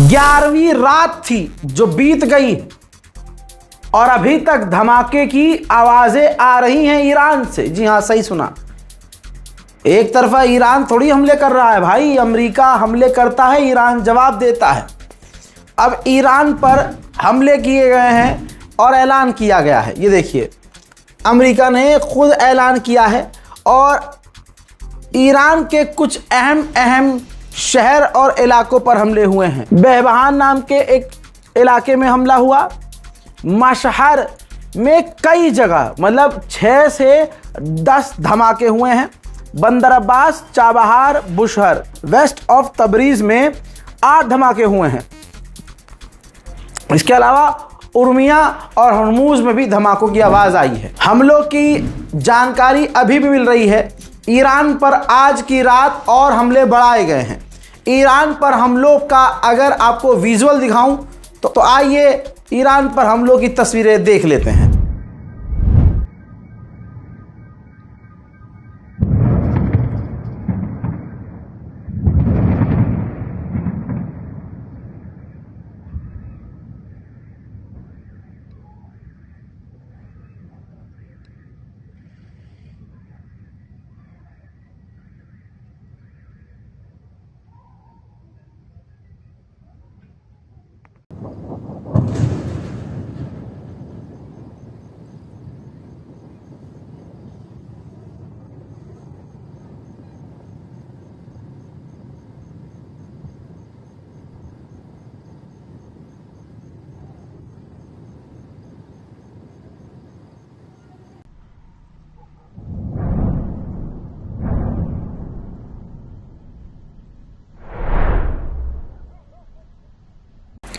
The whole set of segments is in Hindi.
11वीं रात थी जो बीत गई और अभी तक धमाके की आवाजें आ रही हैं ईरान से। जी हां, सही सुना। एक तरफा ईरान थोड़ी हमले कर रहा है भाई, अमेरिका हमले करता है, ईरान जवाब देता है। अब ईरान पर हमले किए गए हैं और ऐलान किया गया है। ये देखिए, अमेरिका ने खुद ऐलान किया है और ईरान के कुछ अहम शहर और इलाकों पर हमले हुए हैं। बेहबहान नाम के एक इलाके में हमला हुआ, मशहर में कई जगह मतलब 6 से 10 धमाके हुए हैं। Bandar Abbas, Chabahar, Bushehr, west of Tabriz में 8 धमाके हुए हैं। इसके अलावा उर्मिया और हरमुज में भी धमाकों की आवाज आई है। हमलों की जानकारी अभी भी मिल रही है। ईरान पर आज की रात और हमले बढ़ाए गए हैं। ईरान पर हमलों का अगर आपको विजुअल दिखाऊं तो आइए ईरान पर हमलों की तस्वीरें देख लेते हैं।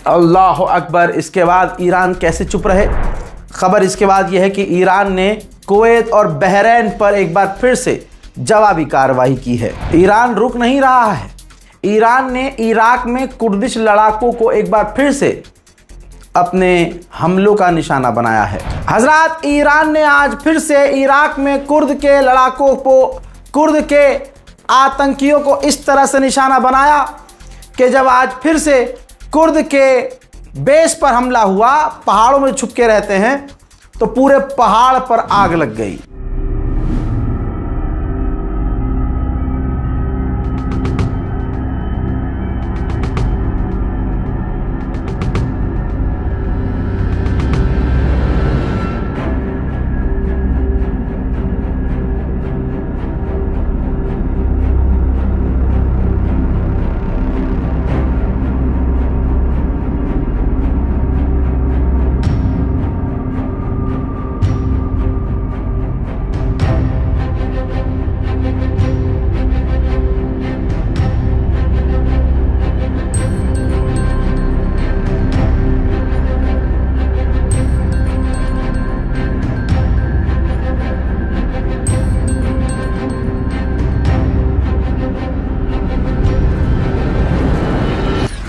अल्लाह अकबर। इसके बाद ईरान कैसे चुप रहे? खबर इसके बाद यह है कि ईरान ने कुवैत और बहरैन पर एक बार फिर से जवाबी कार्रवाई की है। ईरान रुक नहीं रहा है। ईरान ने इराक में कुर्दिश लड़ाकों को एक बार फिर से अपने हमलों का निशाना बनाया है। हजरात, ईरान ने आज फिर से इराक में कुर्द के लड़ाकों को, कुर्द के आतंकियों को इस तरह से निशाना बनाया कि जब आज फिर से कुर्द के बेस पर हमला हुआ, पहाड़ों में छुप के रहते हैं, तो पूरे पहाड़ पर आग लग गई।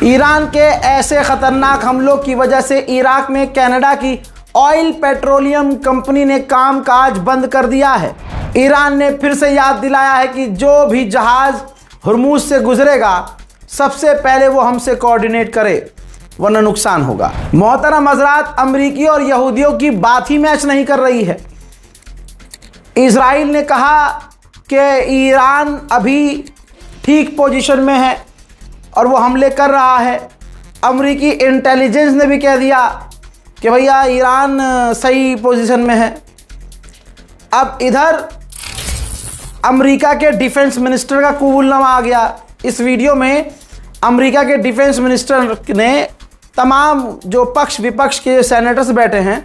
ईरान के ऐसे खतरनाक हमलों की वजह से इराक में कनाडा की ऑयल पेट्रोलियम कंपनी ने कामकाज बंद कर दिया है। ईरान ने फिर से याद दिलाया है कि जो भी जहाज हरमुज से गुजरेगा सबसे पहले वो हमसे कोऑर्डिनेट करे, वरना नुकसान होगा। मोहतरम हज़रात, अमरीकी और यहूदियों की बात ही मैच नहीं कर रही है। इजराइल ने कहा कि ईरान अभी ठीक पोजीशन में है और वो हमले कर रहा है। अमरीकी इंटेलिजेंस ने भी कह दिया कि भैया ईरान सही पोजीशन में है। अब इधर अमेरिका के डिफेंस मिनिस्टर का कबूलनामा आ गया। इस वीडियो में अमेरिका के डिफेंस मिनिस्टर ने तमाम जो पक्ष विपक्ष के सेनेटर्स बैठे हैं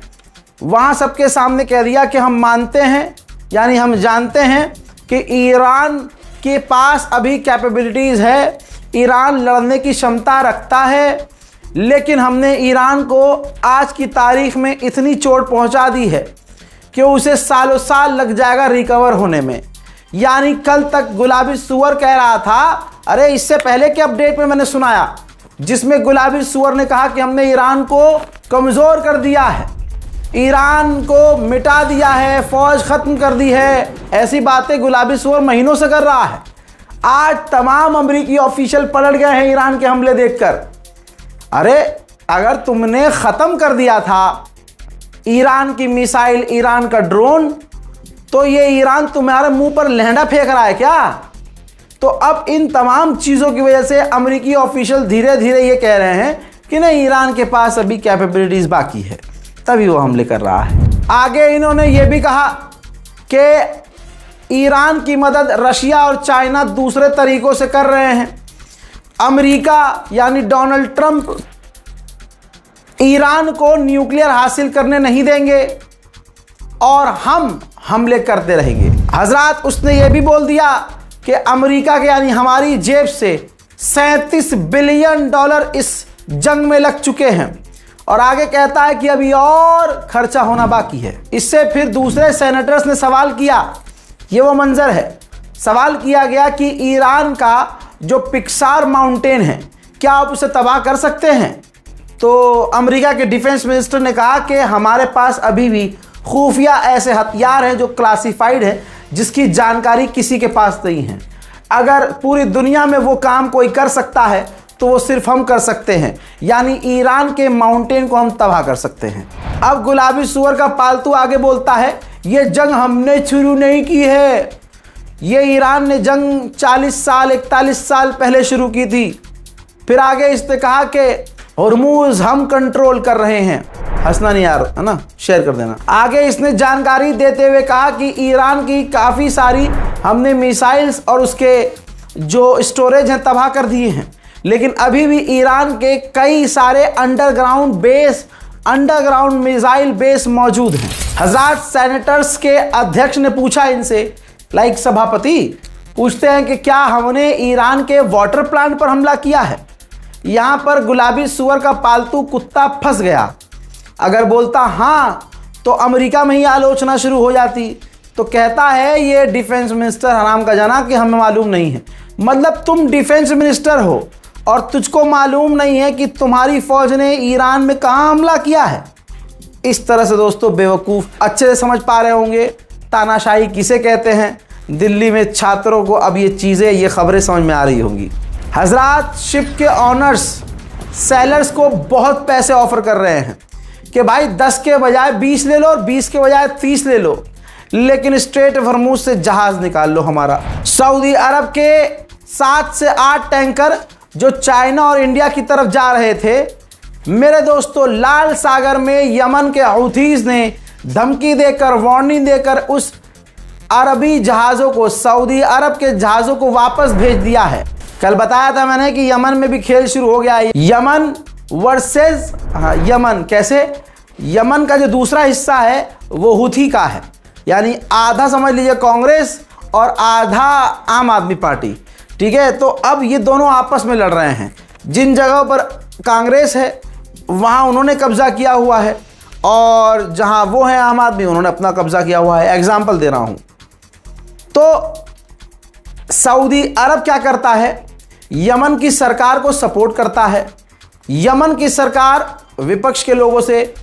वहाँ सबके सामने कह दिया कि हम मानते हैं, यानी हम जानते हैं कि ईरान के पास अभी कैपेबिलिटीज़ है, ईरान लड़ने की क्षमता रखता है, लेकिन हमने ईरान को आज की तारीख में इतनी चोट पहुंचा दी है कि उसे सालों साल लग जाएगा रिकवर होने में। यानी कल तक गुलाबी सुअर कह रहा था, अरे इससे पहले के अपडेट में मैंने सुनाया जिसमें गुलाबी सुअर ने कहा कि हमने ईरान को कमज़ोर कर दिया है, ईरान को मिटा दिया है, फौज ख़त्म कर दी है। ऐसी बातें गुलाबी सुअर महीनों से कर रहा है। आज तमाम अमेरिकी ऑफिशियल पलट गए हैं ईरान के हमले देखकर। अरे अगर तुमने खत्म कर दिया था ईरान की मिसाइल, ईरान का ड्रोन, तो ये ईरान तुम्हारे मुंह पर लहंगा फेंक रहा है क्या? तो अब इन तमाम चीज़ों की वजह से अमेरिकी ऑफिशियल धीरे धीरे ये कह रहे हैं कि नहीं, ईरान के पास अभी कैपेबिलिटीज़ बाकी है, तभी वो हमले कर रहा है। आगे इन्होंने ये भी कहा कि ईरान की मदद रशिया और चाइना दूसरे तरीकों से कर रहे हैं। अमेरिका यानी डोनाल्ड ट्रंप ईरान को न्यूक्लियर हासिल करने नहीं देंगे और हम हमले करते रहेंगे। हजरात, उसने ये भी बोल दिया कि अमेरिका के यानी हमारी जेब से $37 बिलियन इस जंग में लग चुके हैं, और आगे कहता है कि अभी और खर्चा होना बाकी है। इससे फिर दूसरे सेनेटर्स ने सवाल किया, ये वो मंजर है, सवाल किया गया कि ईरान का जो पिक्सार माउंटेन है, क्या आप उसे तबाह कर सकते हैं? तो अमेरिका के डिफेंस मिनिस्टर ने कहा कि हमारे पास अभी भी खुफिया ऐसे हथियार हैं जो क्लासिफाइड है, जिसकी जानकारी किसी के पास नहीं है। अगर पूरी दुनिया में वो काम कोई कर सकता है तो वो सिर्फ हम कर सकते हैं, यानी ईरान के माउंटेन को हम तबाह कर सकते हैं। अब गुलाबी सुअर का पालतू आगे बोलता है, ये जंग हमने शुरू नहीं की है, ये ईरान ने जंग 40 साल 41 साल पहले शुरू की थी। फिर आगे इसने कहा कि हॉर्मूज हम कंट्रोल कर रहे हैं। हंसना नहीं यार, है ना, शेयर कर देना। आगे इसने जानकारी देते हुए कहा कि ईरान की काफ़ी सारी हमने मिसाइल्स और उसके जो स्टोरेज हैं तबाह कर दिए हैं, लेकिन अभी भी ईरान के कई सारे अंडरग्राउंड मिसाइल बेस मौजूद हैं। हज़ार सेनेटर्स के अध्यक्ष ने पूछा इनसे, लाइक सभापति पूछते हैं कि क्या हमने ईरान के वाटर प्लांट पर हमला किया है? यहाँ पर गुलाबी सुअर का पालतू कुत्ता फंस गया। अगर बोलता हाँ तो अमेरिका में ही आलोचना शुरू हो जाती। तो कहता है ये डिफेंस मिनिस्टर हराम का जाना कि हमें मालूम नहीं है। मतलब तुम डिफेंस मिनिस्टर हो और तुझको मालूम नहीं है कि तुम्हारी फौज ने ईरान में कहाँ हमला किया है? इस तरह से दोस्तों बेवकूफ़ अच्छे से समझ पा रहे होंगे तानाशाही किसे कहते हैं। दिल्ली में छात्रों को अब ये चीज़ें, ये खबरें समझ में आ रही होंगी। हजरात, शिप के ऑनर्स सेलर्स को बहुत पैसे ऑफर कर रहे हैं कि भाई 10 के बजाय 20 ले लो और 20 के बजाय 30 ले लो, लेकिन स्ट्रेट हॉर्मुज से जहाज़ निकाल लो हमारा। सऊदी अरब के 7 से 8 टैंकर जो चाइना और इंडिया की तरफ जा रहे थे, मेरे दोस्तों लाल सागर में यमन के हूथीज़ ने धमकी देकर, वार्निंग देकर उस अरबी जहाज़ों को, सऊदी अरब के जहाज़ों को वापस भेज दिया है। कल बताया था मैंने कि यमन में भी खेल शुरू हो गया है। Yemen versus Yemen. कैसे? यमन का जो दूसरा हिस्सा है वो हूथी का है, यानी आधा समझ लीजिए कांग्रेस और आधा आम आदमी पार्टी। ठीक है, तो अब ये दोनों आपस में लड़ रहे हैं। जिन जगहों पर कांग्रेस है वहाँ उन्होंने कब्जा किया हुआ है, और जहाँ वो है आम आदमी, उन्होंने अपना कब्जा किया हुआ है। एग्जाम्पल दे रहा हूँ। तो सऊदी अरब क्या करता है? यमन की सरकार को सपोर्ट करता है। यमन की सरकार विपक्ष के लोगों से,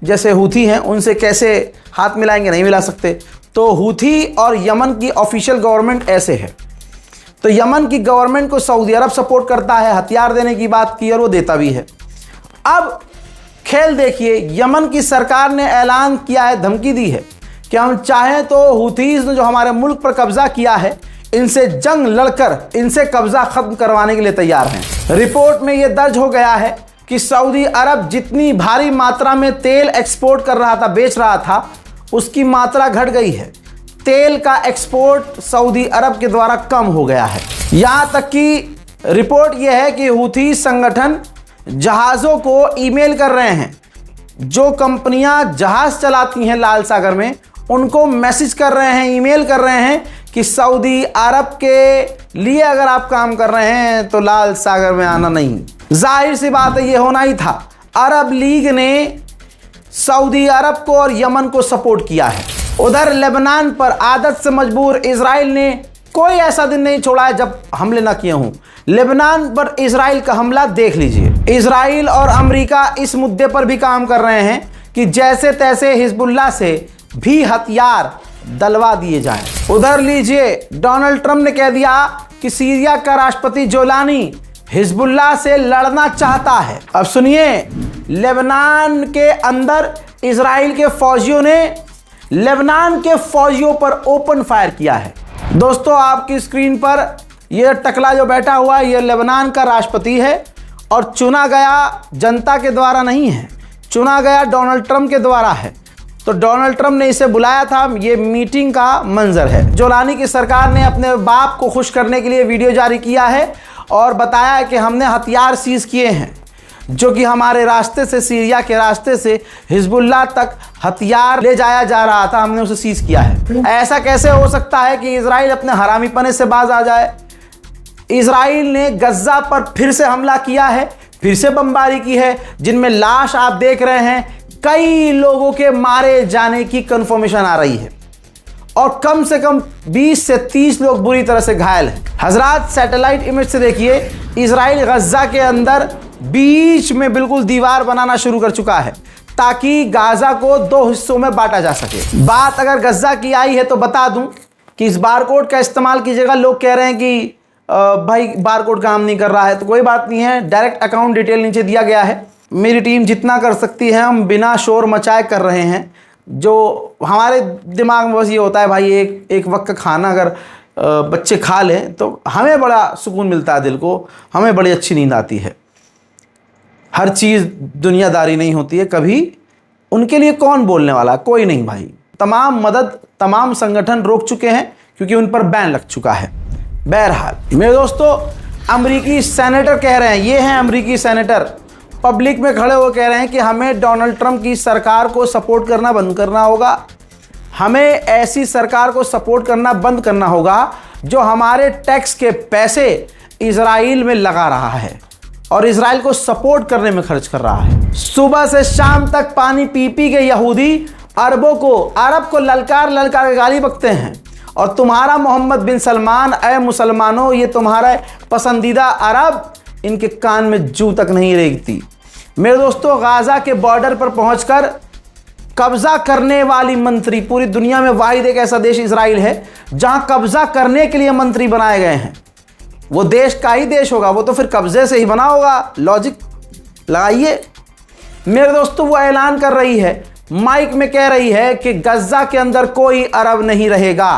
जैसे हूथी हैं, उनसे कैसे हाथ मिलाएंगे? नहीं मिला सकते। तो हूथी और यमन की ऑफिशियल गवर्नमेंट ऐसे है। तो यमन की गवर्नमेंट को सऊदी अरब सपोर्ट करता है, हथियार देने की बात की और वो देता भी है। अब खेल देखिए, यमन की सरकार ने ऐलान किया है, धमकी दी है कि हम चाहें तो हूथीज़ ने जो हमारे मुल्क पर कब्जा किया है, इनसे जंग लड़कर इनसे कब्जा खत्म करवाने के लिए तैयार हैं। रिपोर्ट में यह दर्ज हो गया है कि सऊदी अरब जितनी भारी मात्रा में तेल एक्सपोर्ट कर रहा था, बेच रहा था, उसकी मात्रा घट गई है। तेल का एक्सपोर्ट सऊदी अरब के द्वारा कम हो गया है। यहाँ तक कि रिपोर्ट यह है कि हूथी संगठन जहाज़ों को ईमेल कर रहे हैं। जो कंपनियां जहाज़ चलाती हैं लाल सागर में, उनको मैसेज कर रहे हैं, ईमेल कर रहे हैं कि सऊदी अरब के लिए अगर आप काम कर रहे हैं तो लाल सागर में आना नहीं। जाहिर सी बात है, ये होना ही था। अरब लीग ने सऊदी अरब को और यमन को सपोर्ट किया है। उधर लेबनान पर आदत से मजबूर इजराइल ने कोई ऐसा दिन नहीं छोड़ा है जब हमले ना किए हों। लेबनान पर इजराइल का हमला देख लीजिए। इजराइल और अमेरिका इस मुद्दे पर भी काम कर रहे हैं कि जैसे तैसे हिजबुल्लाह से भी हथियार दलवा दिए जाएं। उधर लीजिए, डोनाल्ड ट्रंप ने कह दिया कि सीरिया का राष्ट्रपति जोलानी हिजबुल्लाह से लड़ना चाहता है। अब सुनिए, लेबनान के अंदर इजराइल के फौजियों ने लेबनान के फौजियों पर ओपन फायर किया है। दोस्तों, आपकी स्क्रीन पर यह टकला जो बैठा हुआ है, यह लेबनान का राष्ट्रपति है और चुना गया जनता के द्वारा नहीं है, चुना गया डोनाल्ड ट्रंप के द्वारा है। तो डोनाल्ड ट्रंप ने इसे बुलाया था, ये मीटिंग का मंजर है। जोलानी की सरकार ने अपने बाप को खुश करने के लिए वीडियो जारी किया है और बताया है कि हमने हथियार सीज किए हैं, जो कि हमारे रास्ते से, सीरिया के रास्ते से हिजबुल्लाह तक हथियार ले जाया जा रहा था, हमने उसे सीज किया है। ऐसा कैसे हो सकता है कि इजराइल अपने हरामीपने से बाज आ जाए? इजराइल ने गज्जा पर फिर से हमला किया है, फिर से बमबारी की है, जिनमें लाश आप देख रहे हैं। कई लोगों के मारे जाने की कंफर्मेशन आ रही है और कम से कम 20 से 30 लोग बुरी तरह से घायल हैं। हजरात, सैटेलाइट इमेज से देखिए, इजराइल गज्जा के अंदर बीच में बिल्कुल दीवार बनाना शुरू कर चुका है ताकि गाजा को 2 हिस्सों में बांटा जा सके। बात अगर गज्जा की आई है तो बता दूं कि इस बारकोड का इस्तेमाल कीजिएगा। लोग कह रहे हैं कि भाई बारकोड काम नहीं कर रहा है, तो कोई बात नहीं है, डायरेक्ट अकाउंट डिटेल नीचे दिया गया है। मेरी टीम जितना कर सकती है हम बिना शोर मचाए कर रहे हैं। जो हमारे दिमाग में बस ये होता है, भाई एक वक्त का खाना अगर बच्चे खा लें तो हमें बड़ा सुकून मिलता है, दिल को हमें बड़ी अच्छी नींद आती है। हर चीज़ दुनियादारी नहीं होती है कभी, उनके लिए कौन बोलने वाला, कोई नहीं भाई। तमाम मदद तमाम संगठन रोक चुके हैं क्योंकि उन पर बैन लग चुका है। बहरहाल मेरे दोस्तों, अमेरिकी सेनेटर कह रहे हैं, ये हैं अमेरिकी सेनेटर, पब्लिक में खड़े हो कह रहे हैं कि हमें डोनाल्ड ट्रंप की सरकार को सपोर्ट करना बंद करना होगा। हमें ऐसी सरकार को सपोर्ट करना बंद करना होगा जो हमारे टैक्स के पैसे इजराइल में लगा रहा है और इजराइल को सपोर्ट करने में खर्च कर रहा है। सुबह से शाम तक पानी पी पी के यहूदी अरब को ललकार ललकार के गाली बकते हैं और तुम्हारा मोहम्मद बिन सलमान, ऐ मुसलमानों, ये तुम्हारा पसंदीदा अरब, इनके कान में जू तक नहीं रेंगती। मेरे दोस्तों, गाजा के बॉर्डर पर पहुंचकर कब्जा करने वाली मंत्री, पूरी दुनिया में वाहिद एक ऐसा देश इजराइल है जहां कब्जा करने के लिए मंत्री बनाए गए हैं। वो देश का ही देश होगा, वो तो फिर कब्जे से ही बना होगा, लॉजिक लगाइए। मेरे दोस्तों, वो ऐलान कर रही है, माइक में कह रही है कि गज्जा के अंदर कोई अरब नहीं रहेगा,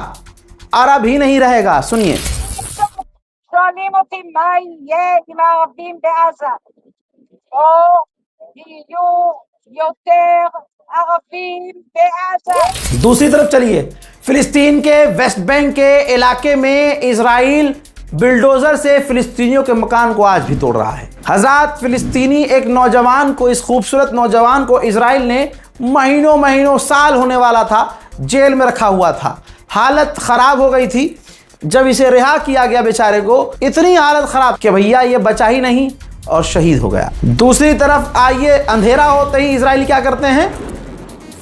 अरब ही नहीं रहेगा। सुनिए, שואלים אותי מה יהיה עם הערבים בעזה, או יהיו יותר ערבים בעזה। दूसरी तरफ चलिए, फिलिस्तीन के वेस्ट बैंक के इलाके में इजराइल बिल्डोजर से फिलिस्तीनियों के मकान को आज भी तोड़ रहा है। हज़ात फिलिस्तीनी एक नौजवान को, इस खूबसूरत नौजवान को इजराइल ने महीनों साल होने वाला था, जेल में रखा हुआ था। हालत खराब हो गई थी। जब इसे रिहा किया गया बेचारे को, इतनी हालत खराब कि भैया ये बचा ही नहीं और शहीद हो गया। दूसरी तरफ आइए, अंधेरा होते ही इजराइल क्या करते हैं,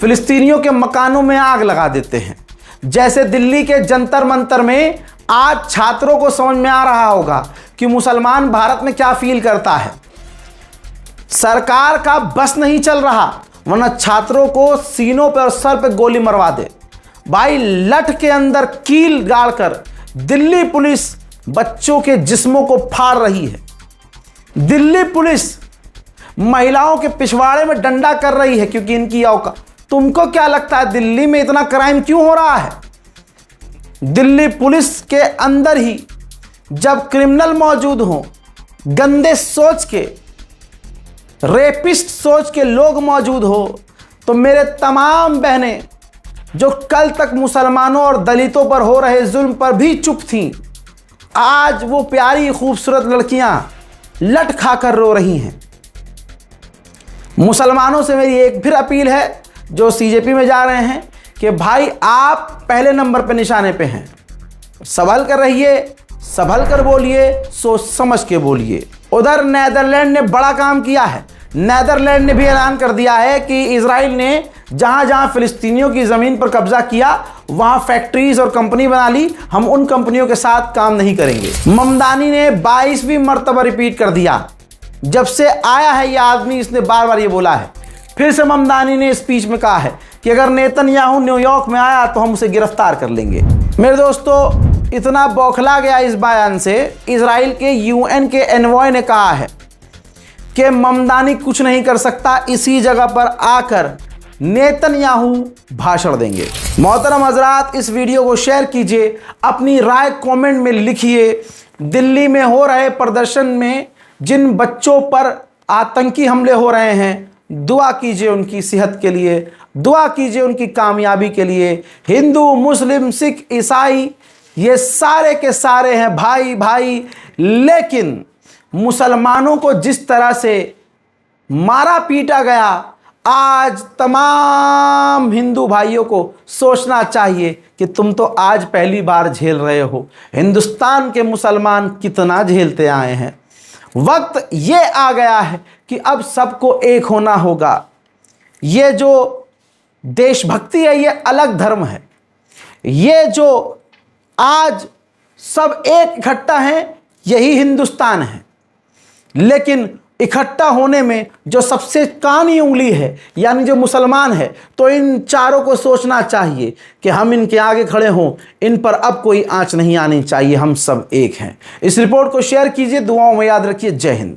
फिलिस्तीनियों के मकानों में आग लगा देते हैं। जैसे दिल्ली के जंतर मंतर में आज छात्रों को समझ में आ रहा होगा कि मुसलमान भारत में क्या फील करता है। सरकार का बस नहीं चल रहा, वरना छात्रों को सीनों पर और सर पे गोली मरवा दे। भाई, लठ के अंदर कील गाड़कर दिल्ली पुलिस बच्चों के जिस्मों को फाड़ रही है। दिल्ली पुलिस महिलाओं के पिछवाड़े में डंडा कर रही है क्योंकि इनकी औकात। तुमको क्या लगता है दिल्ली में इतना क्राइम क्यों हो रहा है? दिल्ली पुलिस के अंदर ही जब क्रिमिनल मौजूद हों, गंदे सोच के, रेपिस्ट सोच के लोग मौजूद हो, तो मेरे तमाम बहनें जो कल तक मुसलमानों और दलितों पर हो रहे जुल्म पर भी चुप थीं, आज वो प्यारी खूबसूरत लड़कियां लट खाकर रो रही हैं। मुसलमानों से मेरी एक फिर अपील है जो सीजेपी में जा रहे हैं कि भाई आप पहले नंबर पे निशाने पे हैं, संभल कर रहिए, संभल कर बोलिए, सोच समझ के बोलिए। उधर नीदरलैंड ने बड़ा काम किया है। नीदरलैंड ने भी ऐलान कर दिया है कि इजराइल ने जहां जहां फिलिस्तीनियों की ज़मीन पर कब्जा किया वहां फैक्ट्रीज और कंपनी बना ली, हम उन कंपनियों के साथ काम नहीं करेंगे। ममदानी ने 22वीं मर्तबा रिपीट कर दिया, जब से आया है ये आदमी इसने बार बार ये बोला है। फिर से ममदानी ने स्पीच में कहा है कि अगर नेतन्याहू न्यूयॉर्क में आया तो हम उसे गिरफ्तार कर लेंगे। मेरे दोस्तों, इतना बौखला गया इस बयान से, इजराइल के यूएन के एनवॉय ने कहा है कि ममदानी कुछ नहीं कर सकता, इसी जगह पर आकर नेतन्याहू भाषण देंगे। मोहतरम हजरात, इस वीडियो को शेयर कीजिए, अपनी राय कमेंट में लिखिए। दिल्ली में हो रहे प्रदर्शन में जिन बच्चों पर आतंकी हमले हो रहे हैं, दुआ कीजिए उनकी सेहत के लिए, दुआ कीजिए उनकी कामयाबी के लिए। हिंदू, मुस्लिम, सिख, ईसाई ये सारे के सारे हैं भाई भाई, लेकिन मुसलमानों को जिस तरह से मारा पीटा गया, आज तमाम हिंदू भाइयों को सोचना चाहिए कि तुम तो आज पहली बार झेल रहे हो, हिंदुस्तान के मुसलमान कितना झेलते आए हैं। वक्त ये आ गया है कि अब सबको एक होना होगा। ये जो देशभक्ति है ये अलग धर्म है, ये जो आज सब एक इकट्ठा हैं यही हिंदुस्तान है। लेकिन इकट्ठा होने में जो सबसे कानी उंगली है यानी जो मुसलमान है, तो इन चारों को सोचना चाहिए कि हम इनके आगे खड़े हों, इन पर अब कोई आंच नहीं आनी चाहिए, हम सब एक हैं। इस रिपोर्ट को शेयर कीजिए, दुआओं में याद रखिए। जय हिंद।